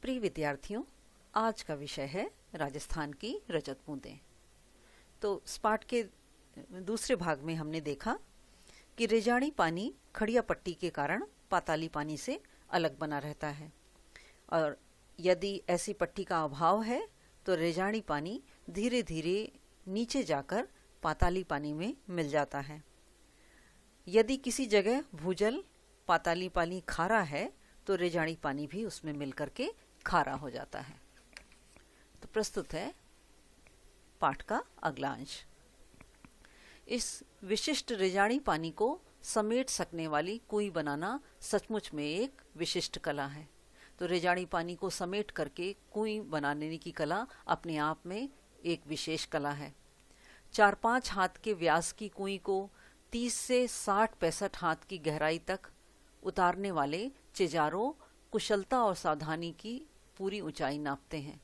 प्रिय विद्यार्थियों, आज का विषय है राजस्थान की रजत बूंदें। तो इस पाठ के दूसरे भाग में हमने देखा कि रेजानी पानी खड़िया पट्टी के कारण पाताली पानी से अलग बना रहता है और यदि ऐसी पट्टी का अभाव है तो रेजानी पानी धीरे धीरे नीचे जाकर पाताली पानी में मिल जाता है। यदि किसी जगह भूजल पाताली पानी खारा है तो रेजानी पानी भी उसमें मिलकर के खारा हो जाता है। तो प्रस्तुत है पाठ का अगला अंश। इस विशिष्ट रेजानी पानी को समेट सकने वाली कुई बनाना सचमुच में एक विशिष्ट कला है। तो रेजानी पानी को समेट करके कुई बनाने की कला अपने आप में एक विशेष कला है। 4-5 हाथ के व्यास की कुई को 30 से 60-65 हाथ की गहराई तक उतारने वाले चिजारों कुशलता और सावधानी की पूरी ऊंचाई नापते हैं।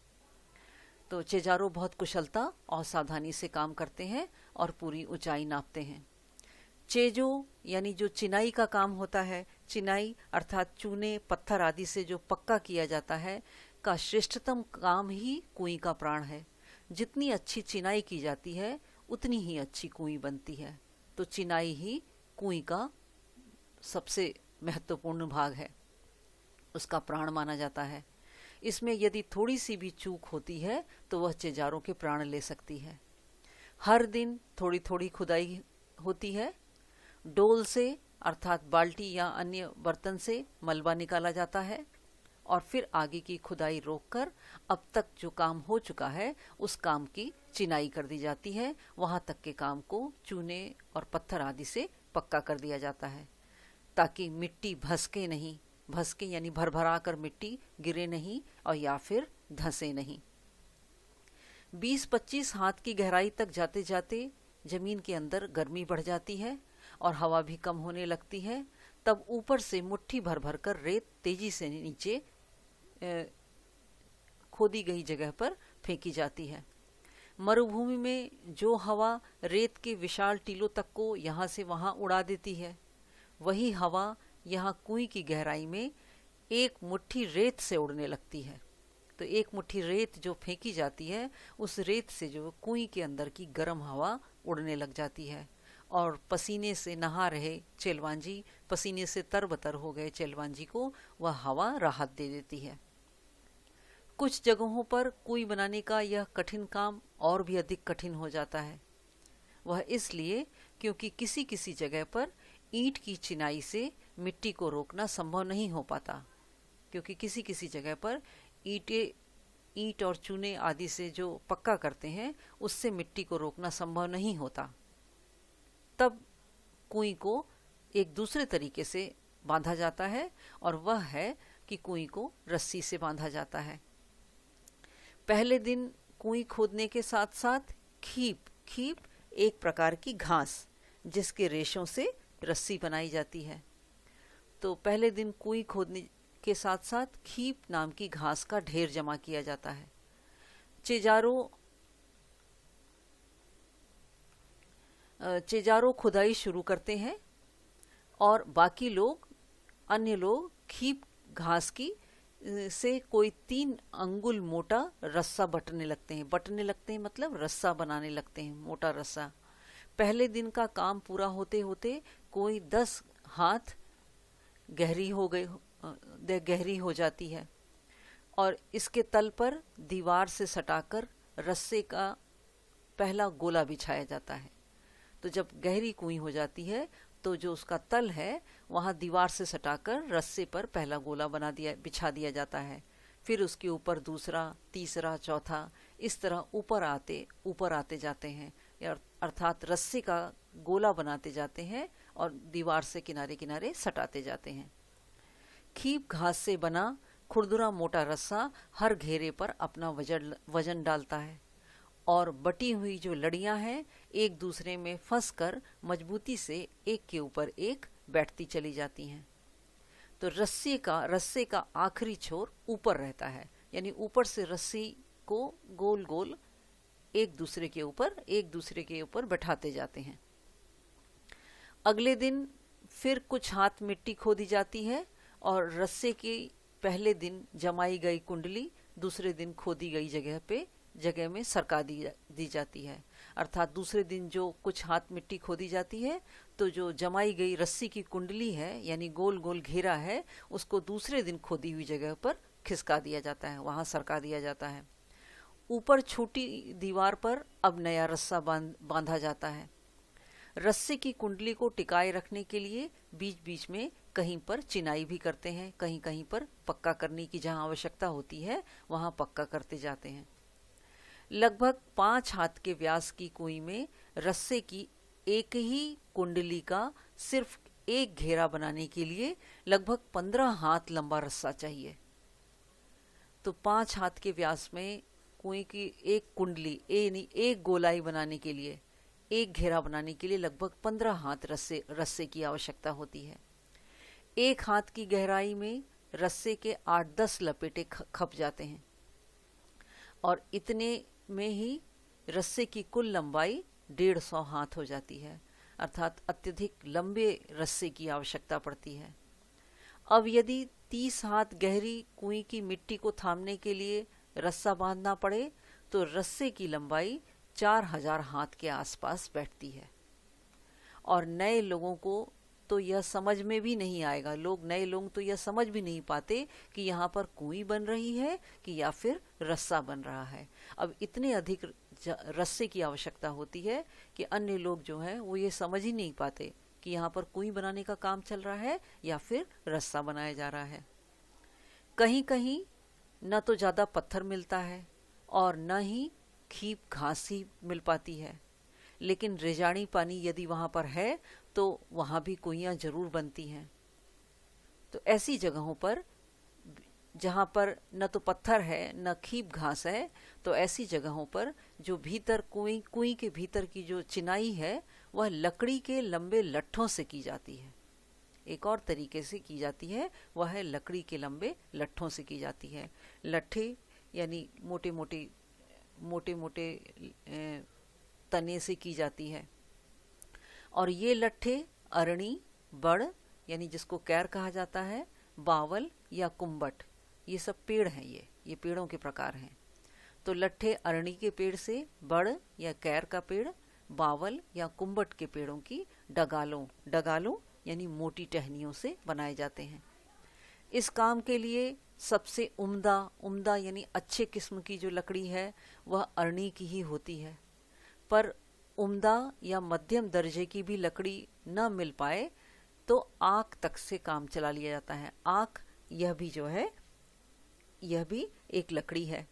तो चिजारों बहुत कुशलता और सावधानी से काम करते हैं और पूरी ऊंचाई नापते हैं। चेजो यानी जो चिनाई का काम होता है, चिनाई अर्थात चूने पत्थर आदि से जो पक्का किया जाता है का श्रेष्ठतम काम ही कुई का प्राण है। जितनी अच्छी चिनाई की जाती है उतनी ही अच्छी कुई बनती है। तो चिनाई ही कुई का सबसे महत्वपूर्ण भाग है, उसका प्राण माना जाता है। इसमें यदि थोड़ी सी भी चूक होती है तो वह चिजारों के प्राण ले सकती है। हर दिन थोड़ी थोड़ी खुदाई होती है। डोल से अर्थात बाल्टी या अन्य बर्तन से मलबा निकाला जाता है और फिर आगे की खुदाई रोककर अब तक जो काम हो चुका है उस काम की चिनाई कर दी जाती है। वहां तक के काम को चूने और पत्थर आदि से पक्का कर दिया जाता है ताकि मिट्टी भसके नहीं, भसके यानी भरभरा कर मिट्टी गिरे नहीं और या फिर धंसे नहीं। 20-25 हाथ की गहराई तक जाते जाते जमीन के अंदर गर्मी बढ़ जाती है और हवा भी कम होने लगती है। तब ऊपर से मुट्ठी भर भर कर रेत तेजी से नीचे खोदी गई जगह पर फेंकी जाती है। मरुभूमि में जो हवा रेत के विशाल टीलों तक को यहाँ से वहां उड़ा देती है, वही हवा यहाँ कुई की गहराई में एक मुट्ठी रेत से उड़ने लगती है। तो एक मुट्ठी रेत जो फेंकी जाती है उस रेत से जो कुई के अंदर की गर्म हवा उड़ने लग जाती है और पसीने से नहा रहे चेलवांजी, पसीने से तरबतर हो गए चेलवांजी को वह हवा राहत दे देती है। कुछ जगहों पर कुई बनाने का यह कठिन काम और भी अधिक कठिन हो जाता है। वह इसलिए क्योंकि किसी किसी जगह पर ईंट की चिनाई से मिट्टी को रोकना संभव नहीं हो पाता, क्योंकि किसी किसी जगह पर ईंट और चूने आदि से जो पक्का करते हैं उससे मिट्टी को रोकना संभव नहीं होता। तब कुई को एक दूसरे तरीके से बांधा जाता है और वह है कि कुई को रस्सी से बांधा जाता है। पहले दिन कुई खोदने के साथ साथ खीप एक प्रकार की घास जिसके रेशों से रस्सी बनाई जाती है। तो पहले दिन कुई खोदने के साथ साथ खीप नाम की घास का ढेर जमा किया जाता है। चिजारों खुदाई शुरू करते हैं और बाकी लोग, अन्य लोग खीप घास की से कोई 3 अंगुल मोटा रस्सा बटने लगते हैं मतलब रस्सा बनाने लगते हैं, मोटा रस्सा। पहले दिन का काम पूरा होते होते कोई 10 हाथ गहरी हो जाती है और इसके तल पर दीवार से सटाकर रस्से का पहला गोला बिछाया जाता है। तो जब गहरी कुई हो जाती है तो जो उसका तल है वहां दीवार से सटाकर रस्से पर पहला गोला बिछा दिया जाता है। फिर उसके ऊपर दूसरा, तीसरा, चौथा, इस तरह ऊपर आते जाते हैं, अर्थात रस्से का गोला बनाते जाते हैं और दीवार से किनारे किनारे सटाते जाते हैं। खीप घास से बना खुरदुरा मोटा रस्सा हर घेरे पर अपना वजन डालता है और बटी हुई जो लड़ियां हैं एक दूसरे में फंसकर मजबूती से एक के ऊपर एक बैठती चली जाती हैं। तो रस्से का आखिरी छोर ऊपर रहता है, यानी ऊपर से रस्सी को गोल गोल एक दूसरे के ऊपर बैठाते जाते हैं। अगले दिन फिर कुछ हाथ मिट्टी खोदी जाती है और रस्से की पहले दिन जमाई गई कुंडली दूसरे दिन खोदी गई जगह में सरका दी जाती है। अर्थात दूसरे दिन जो कुछ हाथ मिट्टी खोदी जाती है तो जो जमाई गई रस्सी की कुंडली है यानी गोल गोल घेरा है उसको दूसरे दिन खोदी हुई जगह पर खिसका दिया जाता है, वहां सरका दिया जाता है। ऊपर छोटी दीवार पर अब नया रस्सा बांधा जाता है। रस्से की कुंडली को टिकाए रखने के लिए बीच बीच में कहीं पर चिनाई भी करते हैं, कहीं कहीं पर पक्का करने की जहां आवश्यकता होती है वहां पक्का करते जाते हैं। लगभग 5 हाथ के व्यास की कुई में रस्से की एक ही कुंडली का सिर्फ एक घेरा बनाने के लिए लगभग 15 हाथ लंबा रस्सा चाहिए। तो 5 हाथ के व्यास में कुएं की एक कुंडली यानी एक गोलाई बनाने के लिए, एक घेरा बनाने के लिए लगभग 15 हाथ रस्से की आवश्यकता होती है। 1 हाथ की गहराई में रस्से के 8-10 लपेटे खप जाते हैं और इतने में ही रस्से की कुल लंबाई 150 हाथ हो जाती है। अर्थात अत्यधिक लंबे रस्से की आवश्यकता पड़ती है। अब यदि 30 हाथ गहरी कुएं की मिट्टी को थामने के लिए रस्सा बांधना पड़े तो रस्से की लंबाई 4000 हाथ के आसपास बैठती है। और नए लोगों को तो यह समझ में भी नहीं आएगा, नए लोग तो यह समझ भी नहीं पाते कि यहाँ पर कुएं बन रही है कि या फिर रस्सा बन रहा है। अब इतने अधिक रस्से की आवश्यकता होती है कि अन्य लोग जो हैं वो ये समझ ही नहीं पाते कि यहाँ पर कुएं बनाने का काम चल रहा है या फिर रस्सा बनाया जा रहा है। कहीं कहीं न तो ज़्यादा पत्थर मिलता है और न ही खीप घास ही मिल पाती है, लेकिन रेजानी पानी यदि वहाँ पर है तो वहाँ भी कुइयाँ जरूर बनती हैं। तो ऐसी जगहों पर जहाँ पर न तो पत्थर है न खीप घास है, तो ऐसी जगहों पर जो भीतर कुएं के भीतर की जो चिनाई है वह लकड़ी के लंबे लट्ठों से की जाती है। एक और तरीके से की जाती है, वह है लकड़ी के लंबे लट्ठों से की जाती है। लट्ठे यानी मोटे मोटे तने से की जाती है। और ये लट्ठे अरणी, बड़ यानी जिसको कैर कहा जाता है, बावल या कुम्बट, ये सब पेड़ हैं। ये पेड़ों के प्रकार हैं। तो लट्ठे अरणी के पेड़ से, बड़ या कैर का पेड़, बावल या कुम्बट के पेड़ों की डगालों यानी मोटी टहनियों से बनाए जाते हैं। इस काम के लिए सबसे उम्दा यानी अच्छे किस्म की जो लकड़ी है वह अरणी की ही होती है। पर उम्दा या मध्यम दर्जे की भी लकड़ी न मिल पाए तो आक तक से काम चला लिया जाता है। आक यह भी एक लकड़ी है।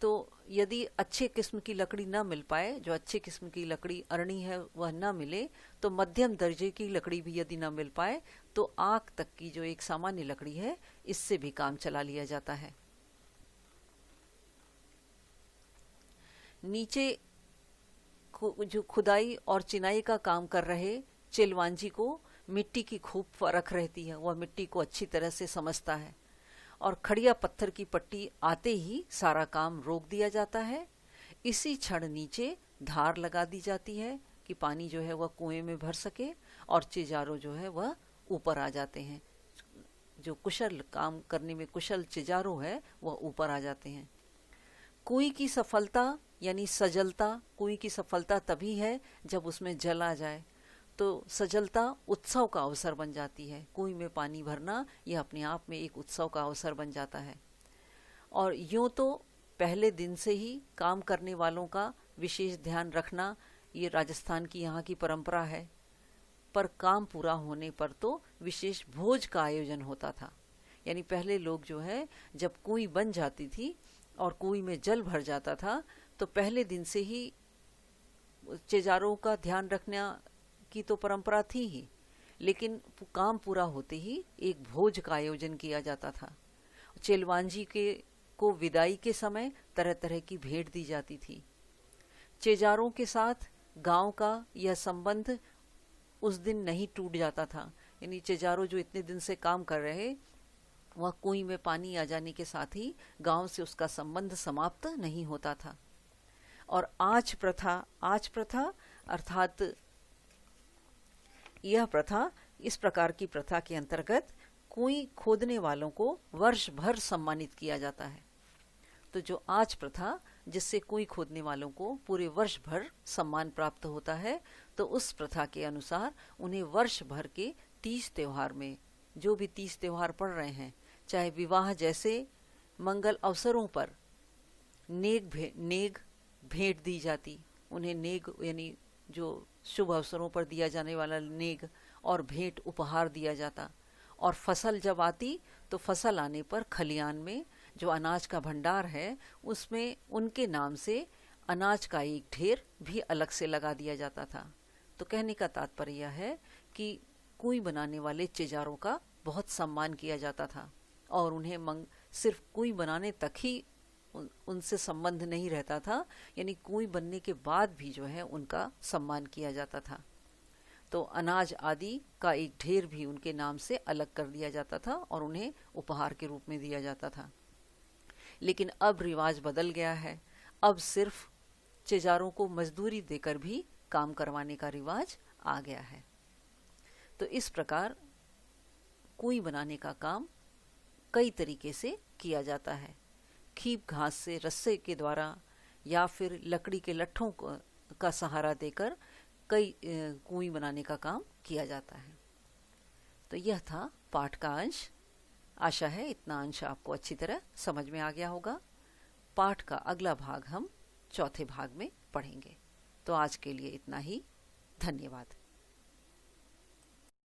तो यदि अच्छे किस्म की लकड़ी न मिल पाए, जो अच्छे किस्म की लकड़ी अरणी है वह न मिले, तो मध्यम दर्जे की लकड़ी भी यदि न मिल पाए तो आक तक की जो एक सामान्य लकड़ी है इससे भी काम चला लिया जाता है। नीचे जो खुदाई और चिनाई का काम कर रहे चिलवांजी को मिट्टी की खूब फर्क रहती है। वह मिट्टी को अच्छी तरह से समझता है और खड़िया पत्थर की पट्टी आते ही सारा काम रोक दिया जाता है। इसी क्षण नीचे धार लगा दी जाती है कि पानी जो है वह कुएं में भर सके और चिजारो जो है वह ऊपर आ जाते हैं। जो कुशल काम करने में कुशल चिजारो है वह ऊपर आ जाते हैं। कुएं की सफलता यानी सजलता, कुएं की सफलता तभी है जब उसमें जल आ जाए। तो सजलता उत्सव का अवसर बन जाती है। कुएं में पानी भरना यह अपने आप में एक उत्सव का अवसर बन जाता है। और यूं तो पहले दिन से ही काम करने वालों का विशेष ध्यान रखना ये राजस्थान की यहाँ की परंपरा है। पर काम पूरा होने पर तो विशेष भोज का आयोजन होता था। यानी पहले लोग जो है जब कुएं बन जाती थी और कुएं में जल भर जाता था तो पहले दिन से ही चिजारों का ध्यान रखना की तो परंपरा थी ही, लेकिन काम पूरा होते ही एक भोज का आयोजन किया जाता था। चिलवांजी को विदाई के समय तरह तरह की भेंट दी जाती थी। चिजारों के साथ गांव का यह संबंध उस दिन नहीं टूट जाता था। यानी चिजारो जो इतने दिन से काम कर रहे वह कुएं में पानी आ जाने के साथ ही गांव से उसका संबंध समाप्त नहीं होता था। और आच प्रथा अर्थात यह प्रथा, इस प्रकार की प्रथा के अंतर्गत कुएं खोदने वालों को वर्ष भर सम्मानित किया जाता है। तो जो आज प्रथा जिससे कुएं खोदने वालों को पूरे वर्ष भर सम्मान प्राप्त होता है, तो उस प्रथा के अनुसार उन्हें वर्ष भर के 30 त्योहार में, जो भी 30 त्योहार पड़ रहे हैं, चाहे विवाह जैसे मंगल अवसरों पर नेग भेंट दी जाती, उन्हें नेग यानी जो शुभ अवसरों पर दिया जाने वाला नेग और भेंट उपहार दिया जाता। और फसल जब आती तो फसल आने पर खलियान में जो अनाज का भंडार है उसमें उनके नाम से अनाज का एक ढेर भी अलग से लगा दिया जाता था। तो कहने का तात्पर्य यह है कि कुएं बनाने वाले चिजारों का बहुत सम्मान किया जाता था और उन्हें सिर्फ कुएं बनाने तक ही उनसे संबंध नहीं रहता था, यानी कुएं बनने के बाद भी जो है उनका सम्मान किया जाता था। तो अनाज आदि का एक ढेर भी उनके नाम से अलग कर दिया जाता था और उन्हें उपहार के रूप में दिया जाता था। लेकिन अब रिवाज बदल गया है, अब सिर्फ चिजारों को मजदूरी देकर भी काम करवाने का रिवाज आ गया है। तो इस प्रकार कुएं बनाने का काम कई तरीके से किया जाता है। खीप घास से रस्से के द्वारा या फिर लकड़ी के लट्ठों का सहारा देकर कई कुएं बनाने का काम किया जाता है। तो यह था पाठ का अंश। आशा है इतना अंश आपको अच्छी तरह समझ में आ गया होगा। पाठ का अगला भाग हम चौथे भाग में पढ़ेंगे। तो आज के लिए इतना ही। धन्यवाद।